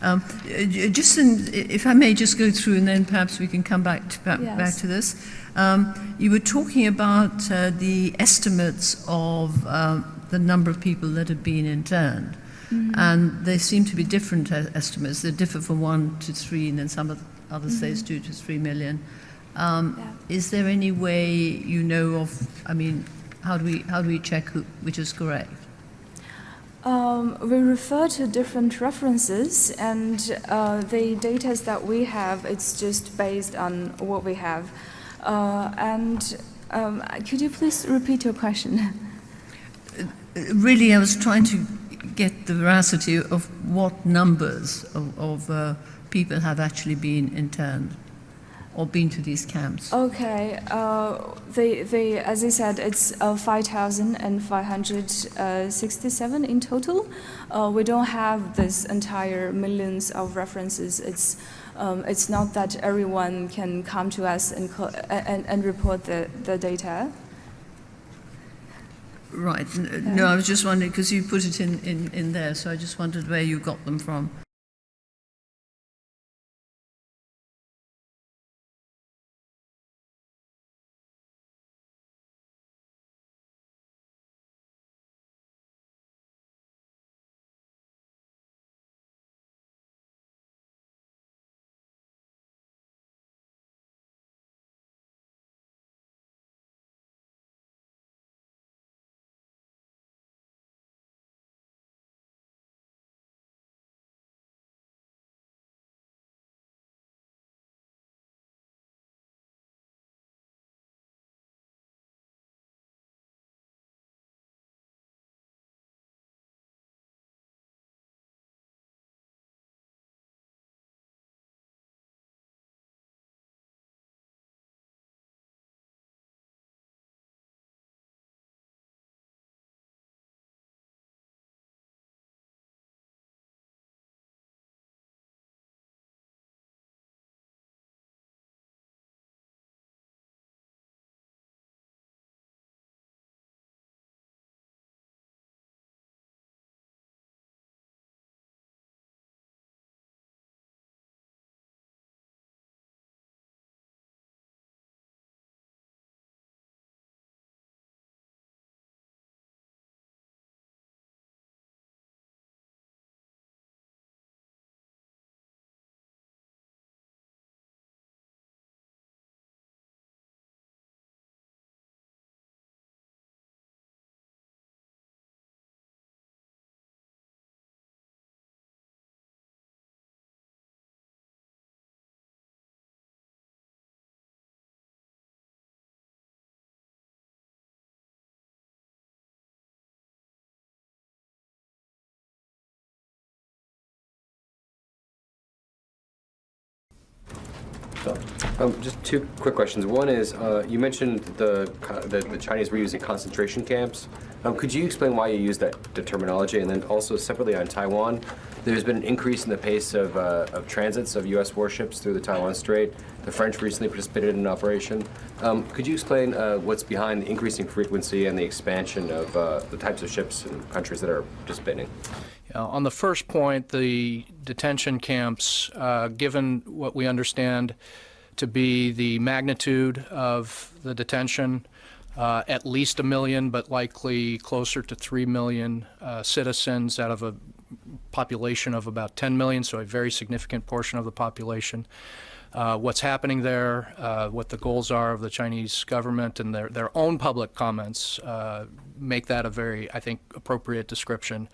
If I may just go through, and then perhaps we can come back to this. You were talking about the estimates of the number of people that have been interned, and they seem to be different estimates. They differ from 1 to 3, and then some of others say it's 2 to 3 million. Is there any way you know of? I mean, how do we check which is correct? We refer to different references, and the data that we have, it's just based on what we have. Could you please repeat your question? Really, I was trying to get the veracity of what numbers of people have actually been interned or been to these camps. Okay, as I said, it's 5,567 in total. We don't have this entire millions of references. It's not that everyone can come to us and report the data. Right. No, I was just wondering, because you put it in there, so I just wondered where you got them from. Just two quick questions. One is, you mentioned the Chinese were using concentration camps. Could you explain why you use that terminology? And then also separately on Taiwan, there's been an increase in the pace of transits of U.S. warships through the Taiwan Strait. The French recently participated in an operation. Could you explain what's behind the increasing frequency and the expansion of the types of ships and countries that are participating? On the first point, the detention camps, given what we understand to be the magnitude of the detention, at least 1 million, but likely closer to 3 million citizens out of a population of about 10 million, so a very significant portion of the population. What's happening there, what the goals are of the Chinese government, and their own public comments make that a very, I think, appropriate description.